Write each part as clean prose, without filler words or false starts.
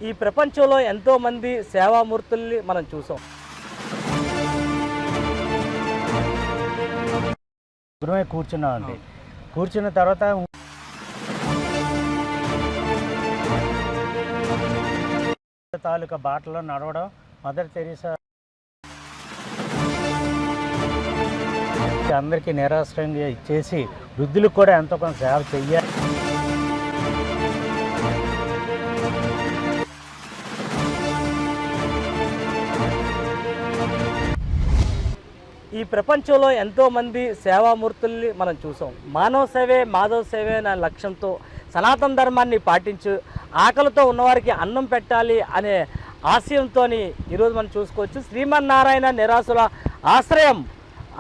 ఈ ప్రపంచంలో ఎంతోమంది సేవామూర్తుల్ని మనం చూసాం. గురువే కూర్చున్నామండి. కూర్చున్న తర్వాత తాలూకా బాటలో నడవడం, మదర్ తెరీసా అందరికీ నిరాశ్రయంగా ఇచ్చేసి వృద్ధులకు కూడా ఎంతో కొంత సేవ చెయ్యాలి. ఈ ప్రపంచంలో ఎంతోమంది సేవామూర్తుల్ని మనం చూసాం. మానవ సేవే మాధవ సేవే అనే లక్ష్యంతో సనాతన ధర్మాన్ని పాటించు ఆకలితో ఉన్నవారికి అన్నం పెట్టాలి అనే ఆశయంతో ఈరోజు మనం చూసుకోవచ్చు. శ్రీమన్నారాయణ నిరాశుల ఆశ్రయం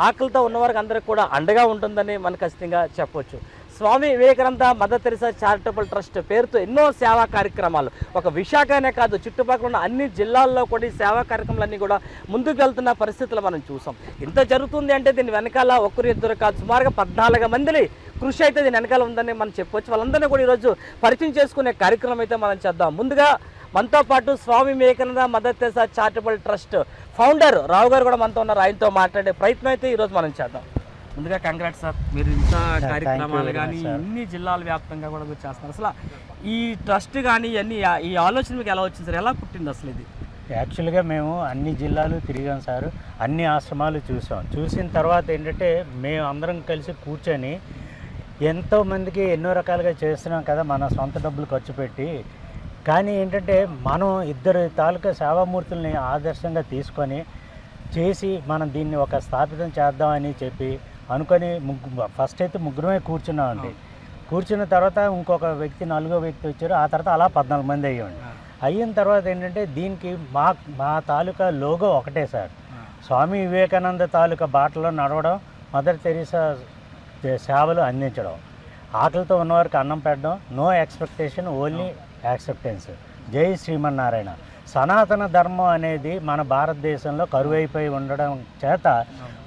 ఆకలితో ఉన్నవారికి అందరికీ కూడా అండగా ఉంటుందని మనం ఖచ్చితంగా చెప్పవచ్చు. Swami Vivekananda Mother Teresa Charitable Trust పేరుతో ఎన్నో సేవా కార్యక్రమాలు ఒక విశాఖనే కాదు చుట్టుపక్కల ఉన్న అన్ని జిల్లాల్లో కూడా ఈ సేవా కార్యక్రమాలన్నీ కూడా ముందుకు వెళ్తున్న పరిస్థితులు మనం చూసాం. ఇంత జరుగుతుంది అంటే దీని వెనకాల ఒకరు ఇద్దరు కాదు, సుమారుగా 14 మంది కృషి అయితే దీని వెనకాల ఉందని మనం చెప్పవచ్చు. వాళ్ళందరినీ కూడా ఈరోజు పరిచయం చేసుకునే కార్యక్రమం అయితే మనం చేద్దాం. ముందుగా మనతో పాటు Swami Vivekananda Mother Teresa Charitable Trust founder Rao గారు కూడా మనతో ఉన్నారు. ఆయనతో మాట్లాడే ప్రయత్నం అయితే ఈరోజు మనం చేద్దాం. ముందుగా కంగ్రాట్స్ సార్, మీరు ఇంత కార్యక్రమాలు కానీ ఇన్ని జిల్లాల వ్యాప్తంగా కూడా మీరు చేస్తున్నారు. అసలు ఈ ట్రస్ట్ కానీ ఇవన్నీ ఈ ఆలోచన మీకు ఎలా వచ్చింది సార్, ఎలా పుట్టింది అసలు ఇది? యాక్చువల్గా మేము అన్ని జిల్లాలు తిరిగాం సార్, అన్ని ఆశ్రమాలు చూసాం. చూసిన తర్వాత ఏంటంటే మేము అందరం కలిసి కూర్చొని ఎంతోమందికి ఎన్నో రకాలుగా చేస్తున్నాం కదా మన సొంత డబ్బులు ఖర్చు పెట్టి. కానీ ఏంటంటే మనం ఇద్దరు తాలూకా సేవామూర్తుల్ని ఆదర్శంగా తీసుకొని చేసి మనం దీన్ని ఒక స్థాపితం చేద్దామని చెప్పి అనుకొని ఫస్ట్ అయితే ముగ్గురమే కూర్చున్నామండి. కూర్చున్న తర్వాత ఇంకొక వ్యక్తి 4వ వ్యక్తి వచ్చారు. ఆ తర్వాత అలా 14 మంది అయ్యామండి. అయిన తర్వాత ఏంటంటే దీనికి మా తాలూకా లోగో ఒకటే సార్, స్వామి వివేకానంద తాలూకా బాటలో నడవడం, మదర్ తెరీసా సేవలు అందించడం, ఆకలితో ఉన్నవారికి అన్నం పెట్టడం, నో ఎక్స్పెక్టేషన్ ఓన్లీ యాక్సెప్టెన్స్. జై శ్రీమన్నారాయణ. సనాతన ధర్మం అనేది మన భారతదేశంలో కరువైపోయి ఉండడం చేత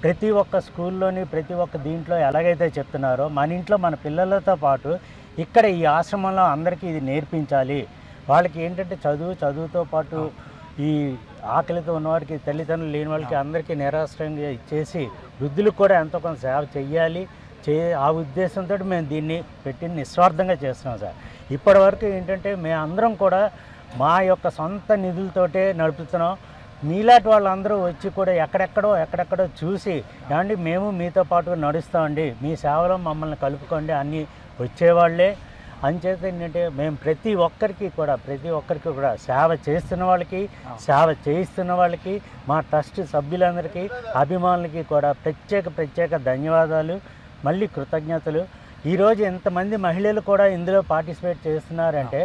ప్రతి ఒక్క స్కూల్లోని ప్రతి ఒక్క దీంట్లో ఎలాగైతే చెప్తున్నారో మన ఇంట్లో మన పిల్లలతో పాటు ఇక్కడ ఈ ఆశ్రమంలో అందరికీ ఇది నేర్పించాలి. వాళ్ళకి ఏంటంటే చదువుతో పాటు ఈ ఆకలితో ఉన్నవారికి, తల్లిదండ్రులు లేని వాళ్ళకి అందరికీ నిరాశ్రయంగా ఇచ్చేసి వృద్ధులకు కూడా ఎంతో కొంత సేవ చెయ్యాలి. ఆ ఉద్దేశంతో మేము దీన్ని పెట్టి నిస్వార్థంగా చేస్తున్నాం సార్. ఇప్పటి వరకు ఏంటంటే మేము అందరం కూడా మా యొక్క సొంత నిధులతోటే నడుపుతున్నాం. మీలాంటి వాళ్ళందరూ వచ్చి కూడా ఎక్కడెక్కడో చూసి ఏమండి మేము మీతో పాటు నడుస్తామండి, మీ సేవలో మమ్మల్ని కలుపుకోండి అన్నీ వచ్చేవాళ్ళే. అంచేత ఏంటంటే మేము ప్రతి ఒక్కరికి కూడా సేవ చేస్తున్న వాళ్ళకి, సేవ చేయిస్తున్న వాళ్ళకి, మా ట్రస్ట్ సభ్యులందరికీ, అభిమానులకి కూడా ప్రత్యేక ధన్యవాదాలు, మళ్ళీ కృతజ్ఞతలు. ఈరోజు ఎంతమంది మహిళలు కూడా ఇందులో పార్టిసిపేట్ చేస్తున్నారంటే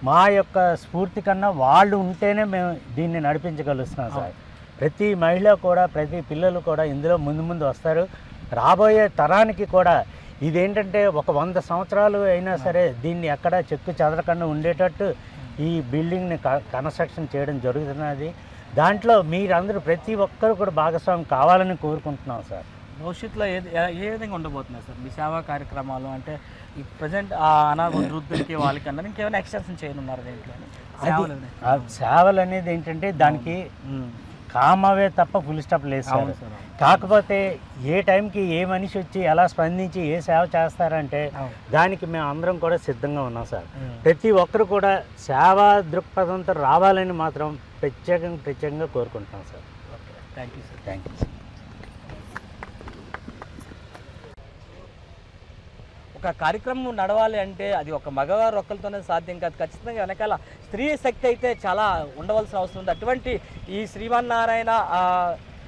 మా యొక్క స్ఫూర్తి కన్నా వాళ్ళు ఉంటేనే మేము దీన్ని నడిపించగలుగుతున్నాం సార్. ప్రతి మహిళ కూడా, ప్రతి పిల్లలు కూడా ఇందులో ముందు వస్తారు. రాబోయే తరానికి కూడా ఇదేంటంటే ఒక 100 సంవత్సరాలు అయినా సరే దీన్ని ఎక్కడ చెక్కు చెదరకుండా ఉండేటట్టు ఈ బిల్డింగ్ని కన్స్ట్రక్షన్ చేయడం జరుగుతున్నది. దాంట్లో మీరందరూ ప్రతి ఒక్కరు కూడా భాగస్వామి కావాలని కోరుకుంటున్నాం సార్. భవిష్యత్తులో ఏ విధంగా ఉండబోతున్నాయి సార్ మీ సేవా కార్యక్రమాలు? అంటే ఈ ప్రజెంట్ ఆ అనాథ వృద్ధులకి వాళ్ళకి అన్నారు, ఇంకేమైనా ఎక్స్టెన్షన్ చేయనున్నారు దీంట్లో? సేవలు అనేది ఏంటంటే దానికి కామవే తప్ప ఫుల్ స్టాప్ లేదు సార్. కాకపోతే ఏ టైంకి ఏ మనిషి వచ్చి ఎలా స్పందించి ఏ సేవ చేస్తారంటే దానికి మేము అందరం కూడా సిద్ధంగా ఉన్నాం సార్. ప్రతి ఒక్కరు కూడా సేవా దృక్పథంతో రావాలని మాత్రం ప్రత్యేకంగా కోరుకుంటున్నాం sir. Thank you sir. Thank you. ఒక కార్యక్రమం నడవాలి అంటే అది ఒక మగవారు ఒక్కరితోనే సాధ్యం కాదు. ఖచ్చితంగా వెనకాల స్త్రీ శక్తి అయితే చాలా ఉండవలసిన అవసరం ఉంది. అటువంటి ఈ శ్రీమన్నారాయణ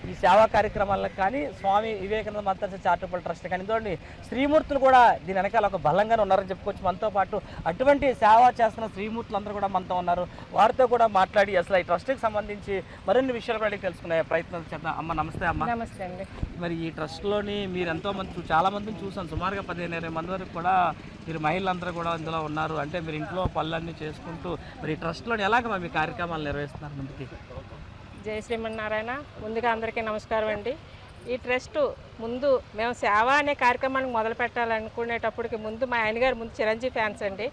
ఈ సేవా కార్యక్రమాలకు కానీ Swami Vivekananda Mother Teresa Charitable Trust కానీ ఇందులోని స్త్రీమూర్తులు కూడా దీని వెనకాల ఒక బలంగానే ఉన్నారని చెప్పుకోవచ్చు. మనతో పాటు అటువంటి సేవ చేస్తున్న స్త్రీమూర్తులు అందరూ కూడా మనతో ఉన్నారు. వారితో కూడా మాట్లాడి అసలు ఈ ట్రస్ట్కి సంబంధించి మరిన్ని విషయాలు కూడా తెలుసుకునే ప్రయత్నం చేద్దాం. అమ్మ నమస్తే. అమ్మ నమస్తే అండి. మరి ఈ ట్రస్ట్లోని మీరు ఎంతోమంది చాలా మందిని చూసాను, సుమారుగా 15-20 మంది వరకు కూడా మీరు మహిళలందరూ కూడా ఇందులో ఉన్నారు. అంటే మీరు ఇంట్లో పనులన్నీ చేసుకుంటూ మరి ఈ ట్రస్ట్లోని ఎలాగ మీ కార్యక్రమాలు నిర్వహిస్తున్నారు ముందుకి? జై శ్రీమన్నారాయణ. ముందుగా అందరికీ నమస్కారం అండి. ఈ ట్రస్ట్ ముందు మేము సేవ అనే కార్యక్రమానికి మొదలు పెట్టాలనుకునేటప్పటికి ముందు మా ఆయన గారు ముందు చిరంజీవి ఫ్యాన్స్ అండి.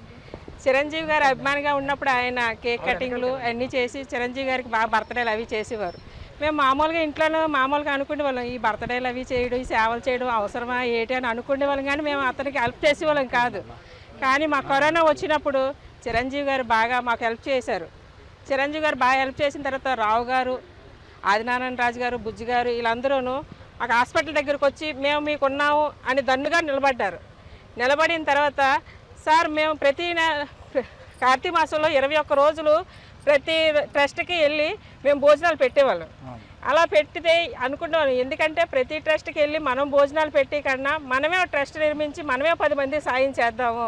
చిరంజీవి గారు అభిమానిగా ఉన్నప్పుడు ఆయన కేక్ కటింగ్లు అన్నీ చేసి చిరంజీవి గారికి బాగా బర్త్డేలు అవి చేసేవారు. మేము మామూలుగా ఇంట్లోనే మామూలుగా అనుకునే వాళ్ళం, ఈ బర్త్డేలు అవి చేయడం, ఈ సేవలు చేయడం అవసరమా ఏంటి అని అనుకునే వాళ్ళం, కానీ మేము అతనికి హెల్ప్ చేసేవాళ్ళం కాదు. కానీ మా కరోనా వచ్చినప్పుడు చిరంజీవి గారు బాగా మాకు హెల్ప్ చేశారు. చిరంజీవి గారు బాగా హెల్ప్ చేసిన తర్వాత రావు గారు, ఆదినారాయణ రాజు గారు, బుజ్జి గారు వీళ్ళందరూ మాకు హాస్పిటల్ దగ్గరకు వచ్చి మేము మీకున్నాము అని దన్నుగా నిలబడ్డారు. నిలబడిన తర్వాత సార్ మేము ప్రతి కార్తీక మాసంలో 21 రోజులు ప్రతి ట్రస్ట్కి వెళ్ళి మేము భోజనాలు పెట్టేవాళ్ళం. అలా పెట్టితే అనుకునేవాళ్ళం, ఎందుకంటే ప్రతి ట్రస్ట్కి వెళ్ళి మనం భోజనాలు పెట్టే కన్నా మనమే ఒక ట్రస్ట్ నిర్మించి మనమే 10 మంది సాయం చేద్దాము,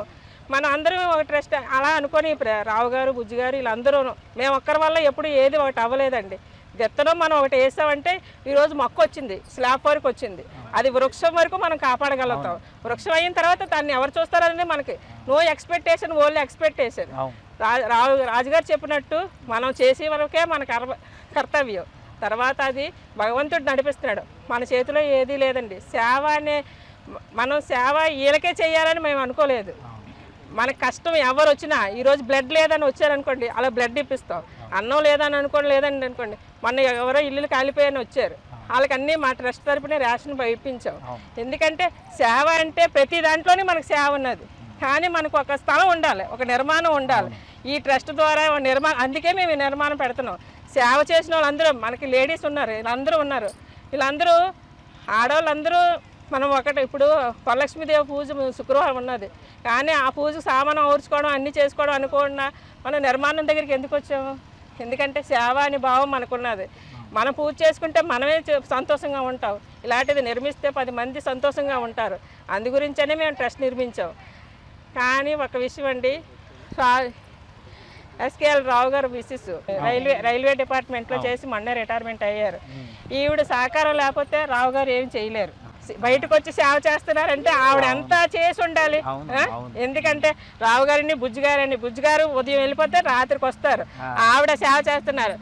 మనం అందరం ఒక ట్రస్ట్ అలా అనుకొని రావు గారు, బుజ్జి గారు వీళ్ళందరూ మేము ఒక్కరి వల్ల ఎప్పుడు ఏది ఒకటి అవ్వలేదండి. విత్తనం మనం ఒకటి వేసామంటే ఈరోజు మొక్క వచ్చింది, స్లాబ్ వరకు వచ్చింది, అది వృక్షం వరకు మనం కాపాడగలుగుతాం. వృక్షం అయిన తర్వాత దాన్ని ఎవరు చూస్తారని మనకి నో ఎక్స్పెక్టేషన్, ఓన్లీ ఎక్స్పెక్టేషన్. రాజుగారు చెప్పినట్టు మనం చేసే వరకే మన కర్తవ్యం, తర్వాత అది భగవంతుడు నడిపిస్తున్నాడు, మన చేతిలో ఏదీ లేదండి. సేవ అనే మనం సేవ వీళ్ళకే చేయాలని మేము అనుకోలేదు. మనకు కష్టం ఎవరు వచ్చినా, ఈరోజు బ్లడ్ లేదని వచ్చారనుకోండి అలా బ్లడ్ ఇప్పిస్తాం, అన్నం లేదని లేదండి అనుకోండి, మొన్న ఎవరో ఇల్లులు కాలిపోయాని వచ్చారు, వాళ్ళకి అన్నీ మా ట్రస్ట్ తరపునే రేషన్ ఇప్పించాం. ఎందుకంటే సేవ అంటే ప్రతి దాంట్లోనే మనకు సేవ ఉన్నది, కానీ మనకు ఒక స్థలం ఉండాలి, ఒక నిర్మాణం ఉండాలి. ఈ ట్రస్ట్ ద్వారా అందుకే మేము ఈ నిర్మాణం పెడుతున్నాం. సేవ చేసిన వాళ్ళందరూ మనకి లేడీస్ ఉన్నారు, వీళ్ళందరూ ఉన్నారు, వీళ్ళందరూ ఆడవాళ్ళందరూ మనం ఒకటి ఇప్పుడు వరలక్ష్మీదేవి పూజ శుక్రవారం ఉన్నది, కానీ ఆ పూజ సామాను ఊర్చుకోవడం అన్నీ చేసుకోవడం అనుకోకుండా మనం నిర్మాణం దగ్గరికి ఎందుకు వచ్చాము? ఎందుకంటే సేవ అని భావం మనకున్నది. మనం పూజ చేసుకుంటే మనమే సంతోషంగా ఉంటాం, ఇలాంటిది నిర్మిస్తే 10 మంది సంతోషంగా ఉంటారు. అందు గురించనే మేము ట్రస్ట్ నిర్మించాం. కానీ ఒక విషయం అండి, ఎస్కేఎల్ రావు గారు మిస్సెస్ రైల్వే డిపార్ట్మెంట్లో చేసి మొన్నే రిటైర్మెంట్ అయ్యారు. ఈవిడ సహకారం లేకపోతే రావు గారు ఏం చేయలేరు. బయటకు వచ్చి సేవ చేస్తున్నారంటే ఆవిడ ఎంత చేసి ఉండాలి. ఎందుకంటే రావు గారిని బుజ్జి గారు ఉదయం వెళ్ళిపోతే రాత్రికి వస్తారు, ఆవిడ సేవ చేస్తున్నారు.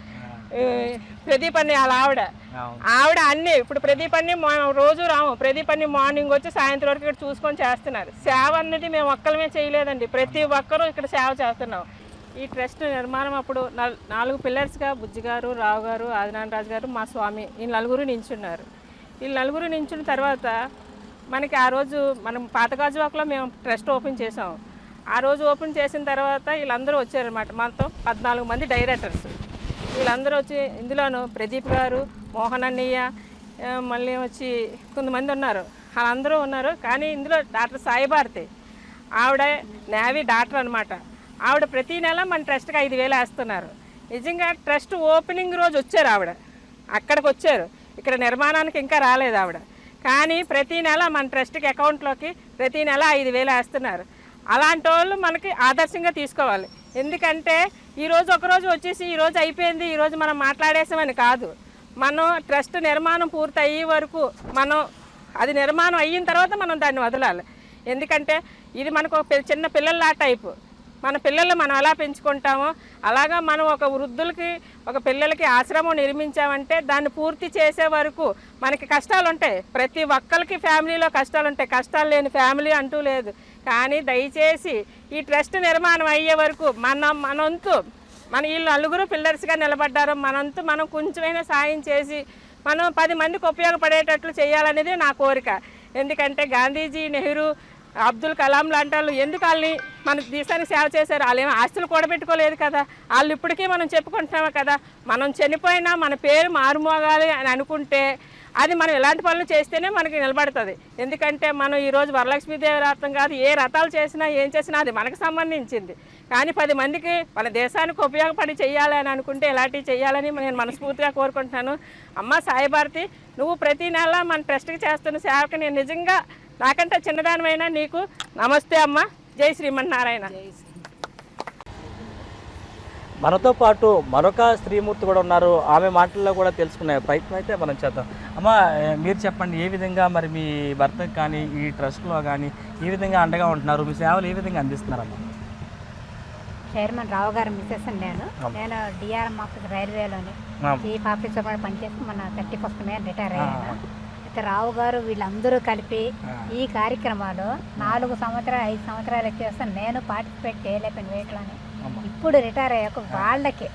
ప్రదీప్ అన్ని వాళ్ళ ఆవిడ అన్ని ఇప్పుడు ప్రదీప్ అన్ని రోజు రాము, ప్రదీప్ అన్ని మార్నింగ్ వచ్చి సాయంత్రం వరకు ఇక్కడ చూసుకొని చేస్తున్నారు. సేవ అన్నది మేము ఒక్కలమే చేయలేదండి, ప్రతి ఒక్కరూ ఇక్కడ సేవ చేస్తున్నాం. ఈ ట్రస్ట్ నిర్మాణం అప్పుడు 4 పిల్లర్స్గా బుజ్జి గారు, రావు గారు, ఆదినారాయణ రాజు గారు, మా స్వామి ఈ 4 నించున్నారు. ఈ 4 నించున్న తర్వాత మనకి ఆ రోజు మనం పాతగాజువాకలో మేము ట్రస్ట్ ఓపెన్ చేసాం. ఆ రోజు ఓపెన్ చేసిన తర్వాత వీళ్ళందరూ వచ్చారనమాట, మనతో 14 మంది డైరెక్టర్స్. వీళ్ళందరూ వచ్చి ఇందులోనూ ప్రదీప్ గారు, మోహన్ అన్నయ్య, మళ్ళీ వచ్చి కొంతమంది ఉన్నారు, వాళ్ళందరూ ఉన్నారు. కానీ ఇందులో డాక్టర్ సాయిభారతి ఆవిడ నేవీ డాక్టర్ అనమాట. ఆవిడ ప్రతీ నెల మన ట్రస్ట్కి 5,000 వేస్తున్నారు. నిజంగా ట్రస్ట్ ఓపెనింగ్ రోజు వచ్చారు ఆవిడ, అక్కడికి వచ్చారు, ఇక్కడ నిర్మాణానికి ఇంకా రాలేదు ఆవిడ. కానీ ప్రతీ నెల మన ట్రస్ట్కి అకౌంట్లోకి ప్రతీ నెల 5,000 వేస్తున్నారు. అలాంటి వాళ్ళు మనకి ఆదర్శంగా తీసుకోవాలి. ఎందుకంటే ఈరోజు ఒకరోజు వచ్చేసి ఈరోజు అయిపోయింది, ఈరోజు మనం మాట్లాడేసామని కాదు. మనం ట్రస్ట్ నిర్మాణం పూర్తి అయ్యే వరకు మనం అది నిర్మాణం అయిన తర్వాత మనం దాన్ని వదలాలి. ఎందుకంటే ఇది మనకు చిన్న పిల్లల టైపు, మన పిల్లలు మనం ఎలా పెంచుకుంటామో అలాగా మనం ఒక వృద్ధులకి ఒక పిల్లలకి ఆశ్రమం నిర్మించామంటే దాన్ని పూర్తి చేసే వరకు మనకి కష్టాలు ఉంటాయి. ప్రతి ఒక్కరికి ఫ్యామిలీలో కష్టాలు ఉంటాయి, కష్టాలు లేని ఫ్యామిలీ అంటూ లేదు. కానీ దయచేసి ఈ ట్రస్ట్ నిర్మాణం అయ్యే వరకు మనంతు మన వీళ్ళు 4 పిల్లర్స్గా నిలబడ్డారు, మనంతు మనం కొంచెమైనా సాయం చేసి మనం 10 మందికి ఉపయోగపడేటట్లు చేయాలనేది నా కోరిక. ఎందుకంటే గాంధీజీ, నెహ్రూ, అబ్దుల్ కలాం లాంటి వాళ్ళు ఎందుకు వాళ్ళని మన దేశానికి సేవ చేశారు? వాళ్ళు ఏమో ఆస్తులు కూడబెట్టుకోలేదు కదా, వాళ్ళు ఇప్పటికీ మనం చెప్పుకుంటున్నామే కదా. మనం చనిపోయినా మన పేరు మారుమోగాలి అని అనుకుంటే అది మనం ఎలాంటి పనులు చేస్తేనే మనకి నిలబడుతుంది. ఎందుకంటే మనం ఈరోజు వరలక్ష్మీదేవి వ్రతం కాదు, ఏ వ్రతాలు చేసినా ఏం చేసినా అది మనకు సంబంధించింది. కానీ 10 మందికి మన దేశానికి ఉపయోగపడి చేయాలి అని అనుకుంటే ఇలాంటివి చేయాలని నేను మనస్ఫూర్తిగా కోరుకుంటున్నాను. అమ్మ సాయిభారతి, నువ్వు ప్రతి నెల మన ట్రస్ట్కి చేస్తున్న సేవకి నేను నిజంగా నాకంటే చిన్నదానివైనా నీకు నమస్తే అమ్మ. జై శ్రీమన్నారాయణ. మనతో పాటు మరొక స్త్రీమూర్తి కూడా ఉన్నారు, ఆమె మాటల్లో కూడా తెలుసుకునే ప్రయత్నం అయితే మనం చేద్దాం. అమ్మ మీరు చెప్పండి, ఏ విధంగా మరి మీ భర్తకు కానీ ఈ ట్రస్ట్లో కానీ ఏ విధంగా అండగా ఉంటున్నారు, మీ సేవలు ఏ విధంగా అందిస్తున్నారమ్మా? చైర్మన్ రావు గారు మిస్సెస్ నేను డిఆర్ఎం ఆఫీస్ రైల్వేలోని చీఫ్ ఆఫీసర్ కూడా పనిచేసి మన 31st మే రిటైర్ అయ్యాను. అయితే రావు గారు వీళ్ళందరూ కలిపి ఈ కార్యక్రమాలు 4 సంవత్సరాలు 5 సంవత్సరాలు చేస్తాను. నేను పార్టిసిపేట్ చేయలేకపోయిన వేట్లని. ఇప్పుడు రిటైర్ అయ్యాక వాళ్ళకి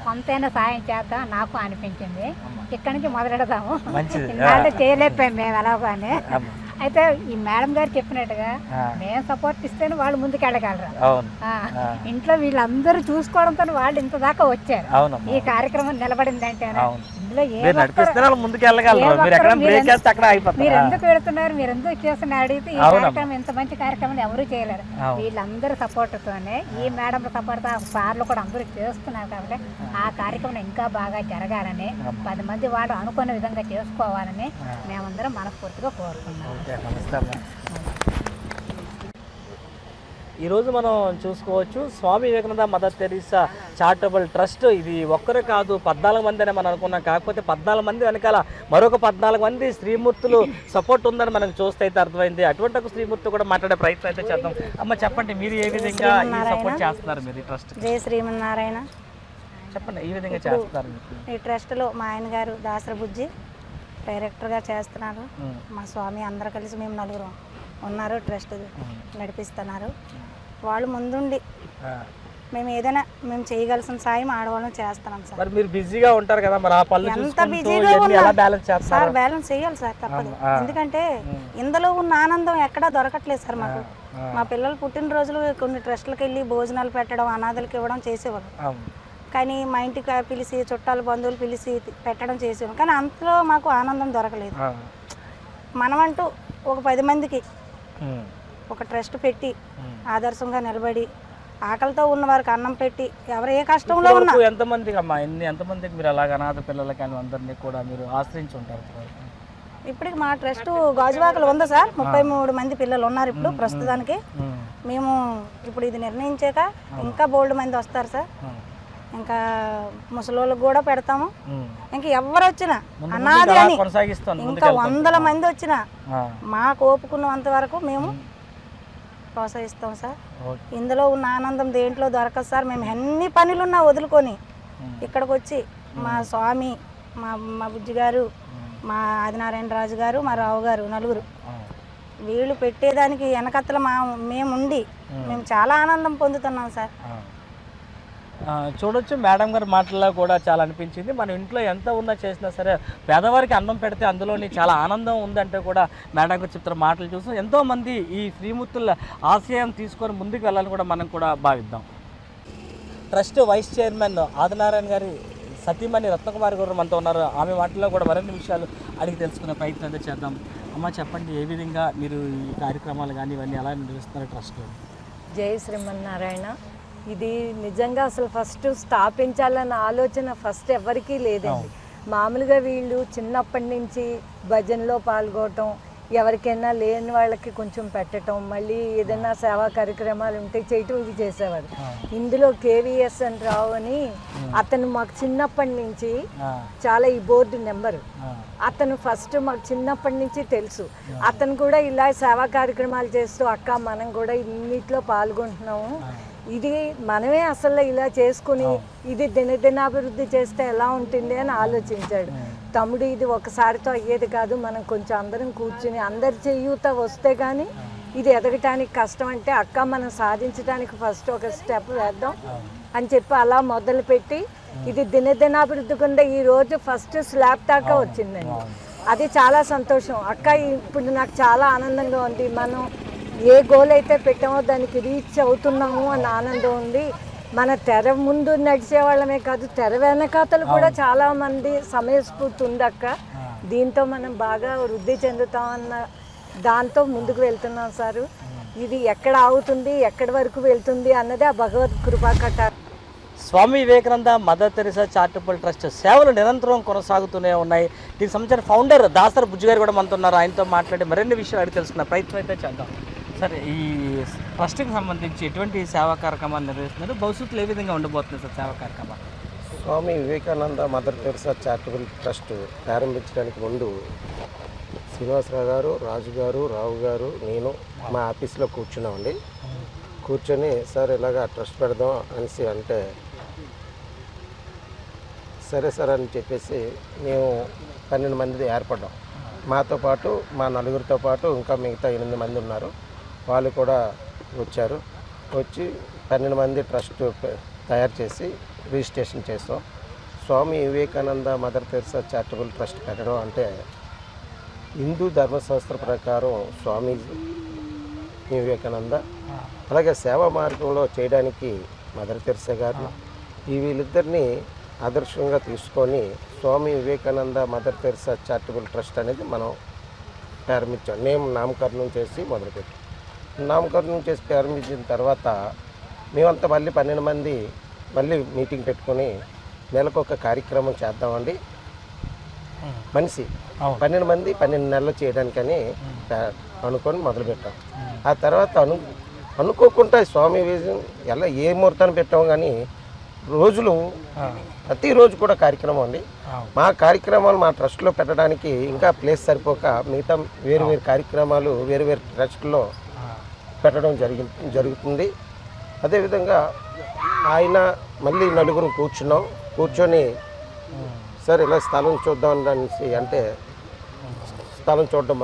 కొంతైనా సాయం చేద్దాం నాకు అనిపించింది. ఇక్కడి నుంచి మొదలెడదాము. ఇన్నాళ్ళు చేయలేకపోయాం మేము ఎలాగోని. అయితే ఈ మేడం గారు చెప్పినట్టుగా మేము సపోర్ట్ ఇస్తేనే వాళ్ళు ముందుకు వెళ్ళగలరు. ఇంట్లో వీళ్ళందరూ చూసుకోవడంతో వాళ్ళు ఇంత దాకా వచ్చారు. ఈ కార్యక్రమం నిలబడిందంటే ఇందులో మీరు ఎందుకు వెళుతున్నారు, మీరు ఎందుకు చేస్తున్నారు అడిగితే ఈ కార్యక్రమం ఇంత మంచి కార్యక్రమం ఎవరు చేయలేరు. వీళ్ళందరూ సపోర్ట్తోనే ఈ మేడం సపోర్ట్ సార్లు కూడా అందరూ చేస్తున్నారు కాబట్టి ఆ కార్యక్రమం ఇంకా బాగా జరగాలని 10 మంది వాళ్ళు అనుకున్న విధంగా చేసుకోవాలని మేమందరం మనస్ఫూర్తిగా కోరుకున్నాం. ఈరోజు మనం చూసుకోవచ్చు Swami Vivekananda Mother Teresa Charitable Trust. ఇది ఒక్కరే కాదు, 14 మంది అని మనం అనుకున్నాం. కాకపోతే 14 మంది వెనకాల మరొక 14 మంది శ్రీమూర్తులు సపోర్ట్ ఉందని మనం చూస్తే అయితే అర్థమైంది. అటువంటి ఒక శ్రీమూర్తి కూడా మాట్లాడే ప్రయత్నం అయితే చేద్దాం. అమ్మ చెప్పండి, మీరు ఏ విధంగా సపోర్ట్ చేస్తున్నారు? మీరు ఈ ట్రస్ట్ జయ శ్రీమన్నారాయణ చెప్పండి, ఈ విధంగా చేస్తున్నారు? ఈ ట్రస్ట్లో మా ఆయన గారు దాసర బుజ్జి డైరెక్టర్గా చేస్తున్నారు. మా స్వామి అందరూ కలిసి మేము 4 ఉన్నారు, ట్రస్ట్ నడిపిస్తున్నారు. వాళ్ళు ముందుండి మేము ఏదైనా మేము చేయగలిసిన సాయం ఆడవాళ్ళని చేస్తున్నాం సార్. మరి మీరు బిజీగా ఉంటారు కదా, మరి ఆ పనులు ఎంత బిజీగా ఉన్నా సార్ బ్యాలెన్స్ చేయాలి సార్, తప్పదు. ఎందుకంటే ఇందులో ఉన్న ఆనందం ఎక్కడా దొరకట్లేదు సార్ మాకు. మా పిల్లలు పుట్టినరోజులు కొన్ని ట్రస్టులకు వెళ్ళి భోజనాలు పెట్టడం, అనాథలకు ఇవ్వడం చేసేవాళ్ళు. కానీ మా ఇంటికి పిలిచి చుట్టాలు బంధువులు పిలిచి పెట్టడం చేసేవాళ్ళం. కానీ అంతలో మాకు ఆనందం దొరకలేదు. మనమంటూ ఒక 10 మందికి ఒక ట్రస్ట్ పెట్టి ఆదర్శంగా నిలబడి ఆకలితో ఉన్న వారికి అన్నం పెట్టి ఎవరు ఏ కష్టంలో ఉన్నా ఎంతమందికి అమ్మా ఎంతమందికి మీరు అలాగ అనాథ పిల్లలకి కానీ అందరినీ కూడా మీరు ఆశ్రయించి ఉంటారు? ఇప్పటికి మా ట్రస్ట్ గాజువాకలు ఉందా సార్, 33 మంది పిల్లలు ఉన్నారు ఇప్పుడు ప్రస్తుతానికి. మేము ఇప్పుడు ఇది నిర్ణయించాక ఇంకా బోల్డ్ మంది వస్తారు సార్. ఇంకా ముసలోళ్ళకి కూడా పెడతాము. ఇంకా ఎవరు వచ్చినా అనాథ అని ఇంకా 100 మంది వచ్చినా మాకు ఓపుకున్నంత వరకు మేము ప్రోత్సహిస్తాం సార్. ఇందులో ఉన్న ఆనందం దేంట్లో దొరకదు సార్. మేము ఎన్ని పనులున్నా వదులుకొని ఇక్కడికి వచ్చి మా స్వామి, మా బుజ్జి గారు, మా ఆదినారాయణ రాజు గారు, మా రావు గారు, 4 వీళ్ళు పెట్టేదానికి వెనకత్తల మేముండి మేము చాలా ఆనందం పొందుతున్నాం సార్. చూడొచ్చు మేడం గారి మాటల్లో కూడా చాలా అనిపించింది. మన ఇంట్లో ఎంత ఉన్నా చేసినా సరే పేదవారికి అన్నం పెడితే అందులోని చాలా ఆనందం ఉందంటే కూడా మేడం గారు చెప్తున్న మాటలు చూసి ఎంతోమంది ఈ శ్రీమూర్తుల ఆశయం తీసుకొని ముందుకు వెళ్ళాలని కూడా మనం కూడా భావిద్దాం. ట్రస్ట్ వైస్ చైర్మన్ ఆదినారాయణ గారి సతీమణి రత్నకుమారి గారు మనతో ఉన్నారు. ఆమె మాటల్లో కూడా మరిన్ని విషయాలు అడిగి తెలుసుకునే ప్రయత్నం అయితే చేద్దాం. అమ్మ చెప్పండి, ఏ విధంగా మీరు ఈ కార్యక్రమాలు కానీ ఇవన్నీ ఎలా నిర్వహిస్తున్నారు ట్రస్ట్? జై శ్రీమన్నారాయణ. ఇది నిజంగా అసలు ఫస్ట్ స్థాపించాలన్న ఆలోచన ఫస్ట్ ఎవరికీ లేదండి. మామూలుగా వీళ్ళు చిన్నప్పటి నుంచి భజనలో పాల్గొనటం, ఎవరికైనా లేని వాళ్ళకి కొంచెం పెట్టడం, మళ్ళీ ఏదైనా సేవా కార్యక్రమాలు ఉంటే చేయటం ఇవి చేసేవారు. ఇందులో కేవీఎస్ అని రావు అని అతను మాకు చిన్నప్పటి నుంచి చాలా ఈ బోర్డు నెంబరు అతను ఫస్ట్ మాకు చిన్నప్పటి నుంచి తెలుసు. అతను కూడా ఇలా సేవా కార్యక్రమాలు చేస్తూ అక్క మనం కూడా ఇన్నిట్లో పాల్గొంటున్నాము, ఇది మనమే అసలు ఇలా చేసుకుని ఇది దినదినాభివృద్ధి చేస్తే ఎలా ఉంటుంది అని ఆలోచించాడు. తమ్ముడు ఇది ఒకసారితో అయ్యేది కాదు, మనం కొంచెం అందరం కూర్చుని అందరి చేయూత వస్తే కానీ ఇది ఎదగటానికి కష్టం. అంటే అక్క మనం సాధించడానికి ఫస్ట్ ఒక స్టెప్ వేద్దాం అని చెప్పి అలా మొదలుపెట్టి ఇది దినదినాభివృద్ధి కింద ఈరోజు ఫస్ట్ స్లాబ్ దాకా వచ్చిందండి. అది చాలా సంతోషం అక్క. ఇప్పుడు నాకు చాలా ఆనందంగా ఉంది. మనం ఏ గోల్ అయితే పెట్టామో దానికి రీచ్ అవుతున్నాము అన్న ఆనందం ఉంది. మన తెర ముందు నడిచే వాళ్ళమే కాదు, తెర వెనకాతలు కూడా చాలామంది సమయస్ఫూర్తి ఉంది అక్క. దీంతో మనం బాగా వృద్ధి చెందుతామన్న దాంతో ముందుకు వెళ్తున్నాం సారు. ఇది ఎక్కడ ఆగుతుంది, ఎక్కడి వరకు వెళ్తుంది అన్నది ఆ భగవద్ కృపా కటాక్షం. Swami Vivekananda Mother Teresa Charitable Trust సేవలు నిరంతరం కొనసాగుతూనే ఉన్నాయి. దీనికి సంబంధించిన ఫౌండర్ దాసర బుజ్జి గారు కూడా మనతో ఉన్నారు. ఆయనతో మాట్లాడి మరిన్ని విషయాలు అడిగి తెలుసుకున్న ప్రయత్నం అయితే చేద్దాం. సార్, ఈ ట్రస్ట్కి సంబంధించి ఎటువంటి సేవా కార్యక్రమాలు నిర్వహిస్తున్నారు? భవిష్యత్తులో ఏ విధంగా ఉండబోతుంది సార్ సేవా కార్యక్రమాలు? Swami Vivekananda Mother Teresa Charitable Trust ప్రారంభించడానికి ముందు శ్రీనివాసరావు గారు, రాజు గారు, రావు గారు, నేను మా ఆఫీస్లో కూర్చున్నామండి. కూర్చొని సార్ ఇలాగా ట్రస్ట్ పెడదాం అనేసి అంటే సరే సార్ అని చెప్పేసి మేము 12 మంది ఏర్పడ్డాం. మాతో పాటు మా నలుగురితో పాటు ఇంకా మిగతా 8 మంది ఉన్నారు. వాళ్ళు కూడా వచ్చారు. వచ్చి 12 మంది ట్రస్ట్ తయారు చేసి రిజిస్ట్రేషన్ చేసాం. Swami Vivekananda Mother Teresa Charitable Trust పెట్టడం అంటే హిందూ ధర్మశాస్త్ర ప్రకారం స్వామి వివేకానంద, అలాగే సేవా మార్గంలో చేయడానికి మదర్ తెరెసా గారు, వీళ్ళిద్దరిని ఆదర్శంగా తీసుకొని Swami Vivekananda Mother Teresa Charitable Trust అనేది మనం ప్రారంభించాం. నామకరణం చేసి మొదలుపెట్టాం. నామకరణం చేసి ప్రారంభించిన తర్వాత మేమంతా మళ్ళీ 12 మంది మళ్ళీ మీటింగ్ పెట్టుకొని నెలకు ఒక కార్యక్రమం చేద్దామండి. మనిషి 12 మంది 12 నెలలు చేయడానికని అనుకొని మొదలుపెట్టాం. ఆ తర్వాత అనుకోకుండా స్వామి విజయం ఎలా ఏ ముహూర్తాన్ని పెట్టాము కానీ రోజులు ప్రతిరోజు కూడా కార్యక్రమం అండి. మా కార్యక్రమాలు మా ట్రస్ట్లో పెట్టడానికి ఇంకా ప్లేస్ సరిపోక మిగతా వేరు కార్యక్రమాలు వేరు ట్రస్ట్లో పెట్టడం జరుగుతుంది. అదేవిధంగా ఆయన మళ్ళీ నలుగురు కూర్చొని సార్ ఇలా స్థలం చూద్దాం అనేసి అంటే స్థలం చూడడం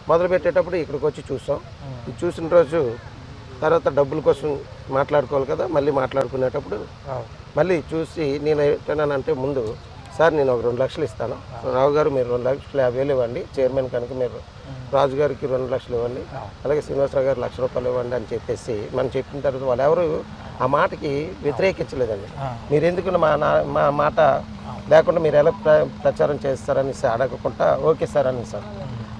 మొదలుపెట్టేటప్పుడు ఇక్కడికి వచ్చి చూసాం. చూసిన రోజు తర్వాత డబ్బుల కోసం మాట్లాడుకోవాలి కదా, మళ్ళీ మాట్లాడుకునేటప్పుడు మళ్ళీ చూసి నేను ఏంటన్నానంటే ముందు సార్ నేను ఒక 2 లక్షలు ఇస్తాను, రావు గారు మీరు 2,50,000 ఇవ్వండి, చైర్మన్ కనుక మీరు రాజు గారికి 2 లక్షలు ఇవ్వండి, అలాగే శ్రీనివాసరావు గారు ₹1,00,000 ఇవ్వండి అని చెప్పేసి మనం చెప్పిన తర్వాత వాళ్ళు ఎవరు ఆ మాటకి వ్యతిరేకించలేదండి. మీరు ఎందుకు మా మాట లేకుండా మీరు ఎలా ప్రచారం చేస్తారని అడగకుండా ఓకే సార్ అని సార్.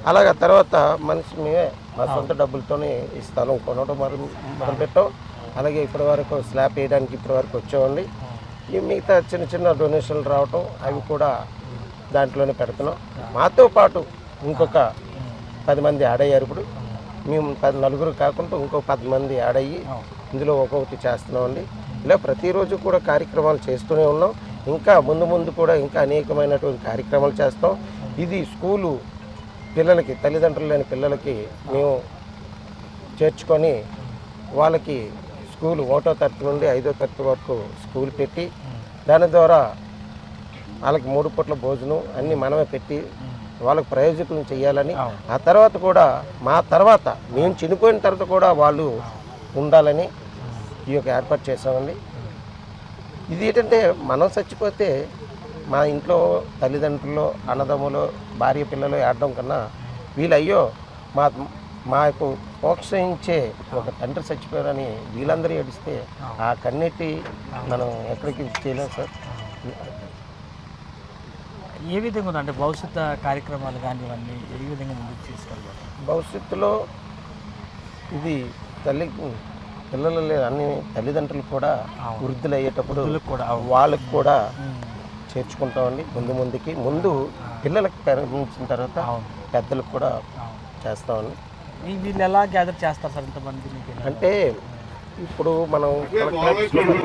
అలాగే తర్వాత మనిషి మేమే మా సొంత డబ్బులతోనే ఈ స్థలం కొనడం మొదలుపెట్టాం. అలాగే ఇప్పటి వరకు స్లాబ్ వేయడానికి ఇప్పటి వరకు వచ్చామండి. ఈ మిగతా చిన్న డొనేషన్లు రావటం అవి కూడా దాంట్లోనే పెడుతున్నాం. మాతో పాటు ఇంకొక 10 మంది యాడ్ అయ్యారు. ఇప్పుడు మేము 9 కాకుండా ఇంకో 10 మంది యాడ్ అయ్యి ఇందులో ఒక్కొక్కటి చేస్తున్నామండి. ఇలా ప్రతిరోజు కూడా కార్యక్రమాలు చేస్తూనే ఉన్నాం. ఇంకా ముందు కూడా ఇంకా అనేకమైనటువంటి కార్యక్రమాలు చేస్తాం. ఇది స్కూలు పిల్లలకి తల్లిదండ్రులు లేని పిల్లలకి మేము చేర్చుకొని వాళ్ళకి స్కూల్ 1వ తరగతి నుండి 5వ తరగతి వరకు స్కూల్ పెట్టి దాని ద్వారా వాళ్ళకి 3 పూట్ల భోజనం అన్నీ మనమే పెట్టి వాళ్ళకి ప్రయోజకులను చేయాలని, ఆ తర్వాత కూడా మా తర్వాత మేము చనిపోయిన తర్వాత కూడా వాళ్ళు ఉండాలని ఈ యొక్క ఏర్పాటు చేసామండి. ఇది ఏంటంటే మనం చచ్చిపోతే మా ఇంట్లో తల్లిదండ్రులు అన్నదమ్ములు భార్య పిల్లలు ఏడడం కన్నా వీళ్ళు అయ్యో మాకు ప్రోత్సహించే ఒక తండ్రి చచ్చిపోయారని వీళ్ళందరూ ఏడిస్తే ఆ కన్నెట్టి మనం ఎక్కడికి చేయలేం సార్. ఏ విధంగా ఉందంటే భవిష్యత్తు కార్యక్రమాలు కానీ ఇవన్నీ ఏ విధంగా ముందుకు తీసుకెళ్ళాలి? భవిష్యత్తులో ఇది పిల్లలు అన్ని తల్లిదండ్రులు కూడా వృద్ధులు అయ్యేటప్పుడు వాళ్ళకి కూడా చేర్చుకుంటామండి. ముందు పిల్లలకు పెరిగించిన తర్వాత పెద్దలకు కూడా చేస్తామండి. వీళ్ళు ఎలా గ్యాదర్ చేస్తారు సార్ ఇంతమంది? అంటే ఇప్పుడు మనం తీసుకొని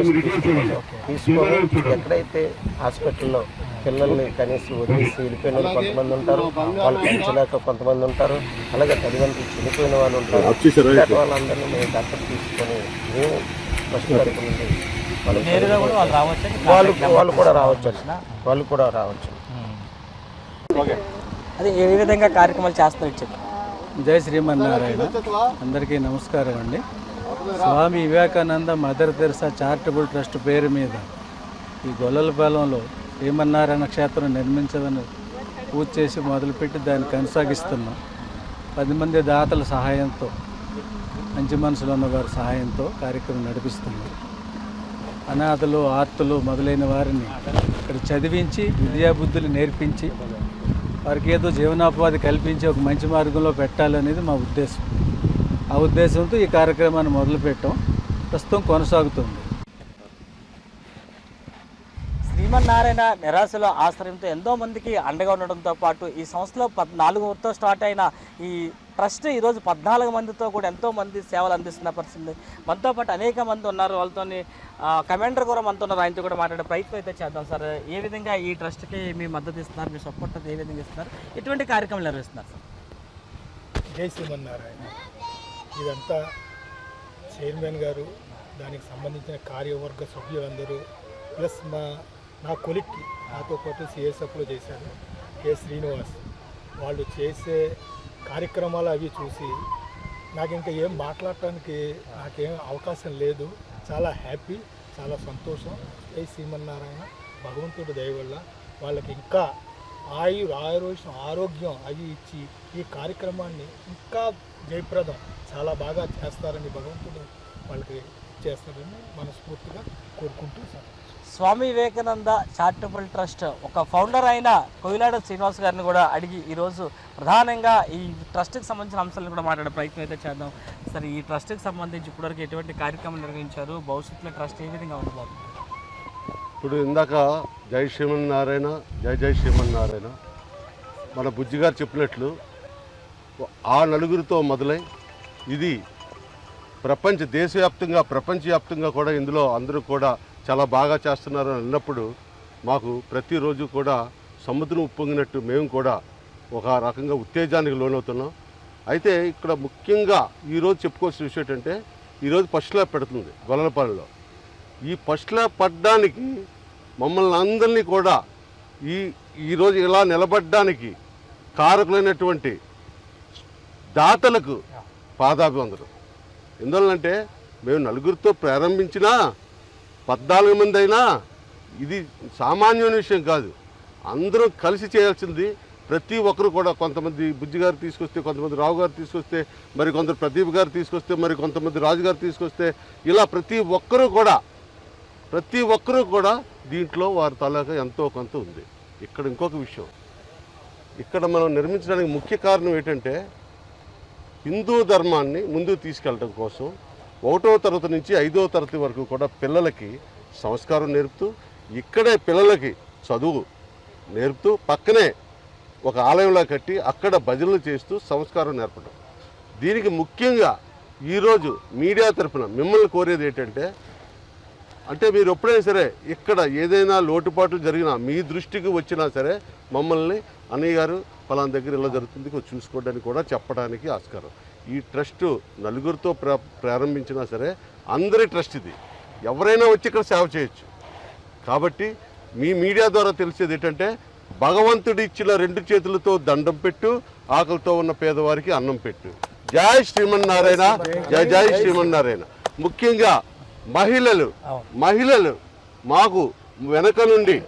ఎక్కడైతే హాస్పిటల్లో పిల్లల్ని కనీసం వదిలేసి వెళ్ళిపోయిన వాళ్ళు కొంతమంది ఉంటారు, వాళ్ళు పెంచలేక కొంతమంది ఉంటారు, అలాగే తల్లిదండ్రులు చనిపోయిన వాళ్ళు ఉంటారు. వాళ్ళందరినీ మేము దత్తత తీసుకొని మేము ఫస్ట్ తరపు నుండి వాళ్ళు కూడా రావచ్చు. అదే ఏ విధంగా కార్యక్రమాలు చేస్తారు చెప్పి. జై శ్రీమన్నారాయణ. అందరికీ నమస్కారం అండి. Swami Vivekananda Mother Teresa Charitable Trust పేరు మీద ఈ గొల్లలపాలెంలో శ్రీమన్నారాయణ క్షేత్రం నిర్మించదని పూజ చేసి మొదలుపెట్టి దాన్ని కొనసాగిస్తున్నాం. 10 మంది దాతల సహాయంతో, మంచి మనసులో ఉన్న వారి సహాయంతో కార్యక్రమం నడిపిస్తున్నాం. అనాథలు ఆర్తులు మొదలైన వారిని ఇక్కడ చదివించి విద్యాబుద్ధులు నేర్పించి వారికి ఏదో జీవనోపాధి కల్పించి ఒక మంచి మార్గంలో పెట్టాలనేది మా ఉద్దేశం. ఆ ఉద్దేశంతో ఈ కార్యక్రమాన్ని మొదలుపెట్టాం. ప్రస్తుతం కొనసాగుతుంది. శ్రీమన్నారాయణ నిరాశల ఆశ్రయంతో ఎంతో మందికి అండగా ఉండడంతో పాటు ఈ సంస్థలో 14తో స్టార్ట్ అయిన ఈ ట్రస్ట్ ఈరోజు 14 మందితో కూడా ఎంతో మంది సేవలు అందిస్తున్న పరిస్థితి. మనతో పాటు అనేక మంది ఉన్నారు. వాళ్ళతో కమాండర్ కూడా మనతో ఉన్నారు. ఆయనతో కూడా మాట్లాడే ప్రయత్నం అయితే చేద్దాం సార్. ఏ విధంగా ఈ ట్రస్ట్కి మీ మద్దతు ఇస్తున్నారు, మీ సపోర్ట్ ఏ విధంగా ఇస్తున్నారు, ఎటువంటి కార్యక్రమాలు నిర్వహిస్తున్నారు సార్? జై శ్రీమన్నారాయణ. ఇదంతా చైర్మన్ గారు, దానికి సంబంధించిన కార్యవర్గ సభ్యులందరూ ప్లస్ నా కొలిక్కి నాతో పాటు సిఎస్ఎఫ్లో చేశారు కె శ్రీనివాస్, వాళ్ళు చేసే కార్యక్రమాలు అవి చూసి నాకు ఇంకా ఏం మాట్లాడటానికి నాకేం అవకాశం లేదు. చాలా హ్యాపీ, చాలా సంతోషం. జై శ్రీమన్నారాయణ. భగవంతుడి దయ వల్ల వాళ్ళకి ఇంకా ఆరోగ్యం ఆరోగ్యం అవి ఇచ్చి ఈ కార్యక్రమాన్ని ఇంకా జయప్రదం చాలా బాగా చేస్తారని భగవంతుడు వాళ్ళకి చేస్తారని మనస్ఫూర్తిగా కోరుకుంటూ స్వామి వివేకానంద చారిటబుల్ ట్రస్ట్ ఒక ఫౌండర్ అయిన కోయిలాడ శ్రీనివాస్ గారిని కూడా అడిగి ఈరోజు ప్రధానంగా ఈ ట్రస్ట్కి సంబంధించిన అంశాలను కూడా మాట్లాడే ప్రయత్నం అయితే చేద్దాం. సరే, ఈ ట్రస్ట్కి సంబంధించి ఇప్పటివరకు ఎటువంటి కార్యక్రమం నిర్వహించారు, భవిష్యత్తులో ట్రస్ట్ ఏ విధంగా ఉండబోతుంది? ఇప్పుడు ఇందాక జై శ్రీమన్నారాయణ, జై జై శ్రీమన్నారాయణ మన బుజ్జిగారు చెప్పినట్లు ఆ నలుగురితో మొదలై ఇది ప్రపంచవ్యాప్తంగా కూడా ఇందులో అందరూ కూడా చాలా బాగా చేస్తున్నారు అన్నప్పుడు మాకు ప్రతిరోజు కూడా సముద్రం ఉప్పొంగినట్టు మేము కూడా ఒక రకంగా ఉత్తేజానికి లోనవుతున్నాం. అయితే ఇక్కడ ముఖ్యంగా ఈరోజు చెప్పుకోవాల్సిన విషయం ఏంటంటే ఈరోజు ఫస్ట్ ల్యాబ్ పెడుతుంది గొల్లలపాలెంలో. ఈ ఫస్ట్ ల్యాబ్ పడ్డానికి మమ్మల్ని అందరినీ కూడా ఈరోజు ఇలా నిలబడ్డానికి కారకులైనటువంటి దాతలకు పాదాభివందనం. ఎందువల్లంటే మేము నలుగురితో ప్రారంభించినా 14 మంది అయినా ఇది సామాన్యమైన విషయం కాదు. అందరూ కలిసి చేయాల్సింది. ప్రతి ఒక్కరు కూడా కొంతమంది బుజ్జి గారు తీసుకొస్తే, కొంతమంది రావు గారు తీసుకొస్తే, మరి కొందరు ప్రదీప్ గారు తీసుకొస్తే, మరి కొంతమంది రాజు గారు తీసుకొస్తే, ఇలా ప్రతి ఒక్కరూ కూడా దీంట్లో వారి తాలూకా ఎంతో కొంత ఉంది. ఇక్కడ ఇంకొక విషయం, ఇక్కడ మనం నిర్మించడానికి ముఖ్య కారణం ఏంటంటే హిందూ ధర్మాన్ని ముందుకు తీసుకెళ్ళడం కోసం 1వ తరగతి నుంచి 5వ తరగతి వరకు కూడా పిల్లలకి సంస్కారం నేర్పుతూ, ఇక్కడే పిల్లలకి చదువు నేర్పుతూ, పక్కనే ఒక ఆలయంలో కట్టి అక్కడ భజనలు చేస్తూ సంస్కారం నేర్పడం. దీనికి ముఖ్యంగా ఈరోజు మీడియా తరఫున మిమ్మల్ని కోరేది ఏంటంటే, అంటే మీరు ఎప్పుడైనా సరే ఇక్కడ ఏదైనా లోటుపాట్లు జరిగినా మీ దృష్టికి వచ్చినా సరే మమ్మల్ని అన్నయ్య గారు ఫలానా దగ్గర ఇలా జరుగుతుంది చూసుకోవడానికి కూడా చెప్పడానికి ఆస్కారం. ఈ ట్రస్ట్ నలుగురితో ప్రారంభించినా సరే అందరి ట్రస్ట్ ఇది. ఎవరైనా వచ్చి ఇక్కడ సేవ చేయొచ్చు. కాబట్టి మీ మీడియా ద్వారా తెలిసేది ఏంటంటే భగవంతుడు ఇచ్చిన 2 చేతులతో దండం పెట్టు, ఆకలితో ఉన్న పేదవారికి అన్నం పెట్టు. జై శ్రీమన్నారాయణ, జై జై శ్రీమన్నారాయణ. ముఖ్యంగా మహిళలు మాకు వెనక నుండి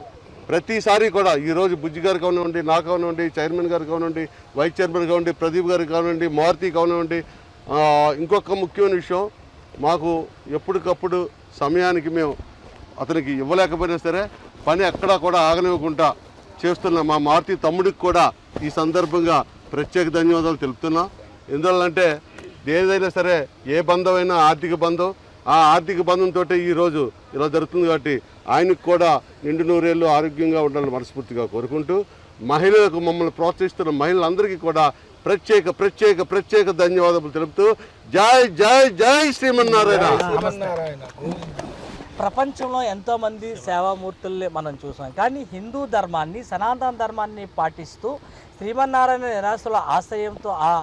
ప్రతిసారి కూడా ఈరోజు బుజ్జి గారు కానివ్వండి, నాకు కానివ్వండి, చైర్మన్ గారు కానివ్వండి, వైస్ చైర్మన్ కానివ్వండి, ప్రదీప్ గారు కానివ్వండి, మారుతి కానివ్వండి, ఇంకొక ముఖ్యమైన విషయం, మాకు ఎప్పటికప్పుడు సమయానికి మేము అతనికి ఇవ్వలేకపోయినా సరే పని ఎక్కడా కూడా ఆగనివ్వకుండా చేస్తున్న మా మారుతి తమ్ముడికి కూడా ఈ సందర్భంగా ప్రత్యేక ధన్యవాదాలు తెలుపుతున్నాం. ఎందువల్లంటే ఏదైనా సరే ఏ బంధమైనా ఆర్థిక బంధం, ఆ ఆర్థిక బంధంతో ఈరోజు ఇలా జరుగుతుంది. కాబట్టి ఆయనకు కూడా నిండు నూరేళ్ళు ఆరోగ్యంగా ఉండాలని మనస్ఫూర్తిగా కోరుకుంటూ, మహిళలకు మమ్మల్ని ప్రోత్సహిస్తున్న మహిళలందరికీ కూడా ప్రత్యేక ధన్యవాదాలు తెలుపుతూ జై జై జై శ్రీమన్నారాయణ. ప్రపంచంలో ఎంతోమంది సేవామూర్తుల్ని మనం చూసాం, కానీ హిందూ ధర్మాన్ని, సనాతన ధర్మాన్ని పాటిస్తూ శ్రీమన్నారాయణ నిరాశల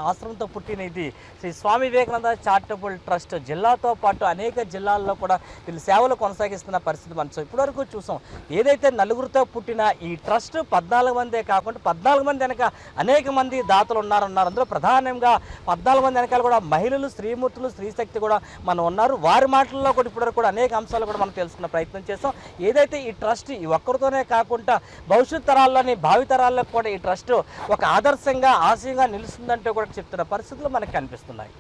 ఆశ్రమంతో పుట్టిన ఇది శ్రీ స్వామి వివేకానంద చారిటబుల్ ట్రస్ట్ జిల్లాతో పాటు అనేక జిల్లాల్లో కూడా వీళ్ళు సేవలు కొనసాగిస్తున్న పరిస్థితి మనం ఇప్పటివరకు చూసాం. ఏదైతే నలుగురితో పుట్టిన ఈ ట్రస్ట్ 14 మందే కాకుండా 14 మంది వెనక అనేక మంది దాతలు ఉన్నారు. అందులో ప్రధానంగా 14 మంది వెనకాల కూడా మహిళలు, స్త్రీమూర్తులు, స్త్రీశక్తి కూడా మనం ఉన్నారు. వారి మాటల్లో కూడా ఇప్పటివరకు కూడా అనేక అంశాలు కూడా మనం తెలుసుకున్న ప్రయత్నం చేస్తాం. ఏదైతే ఈ ట్రస్ట్ ఈ ఒక్కరితోనే కాకుండా భవిష్యత్ తరాల్లోని భావితరాల్లో కూడా ఈ ట్రస్ట్ ఒక ఆదర్శంగా ఆశయంగా నిలుస్తుందంటే కూడా చెప్తున్న పరిస్థితులు మనకు కనిపిస్తున్నాయి.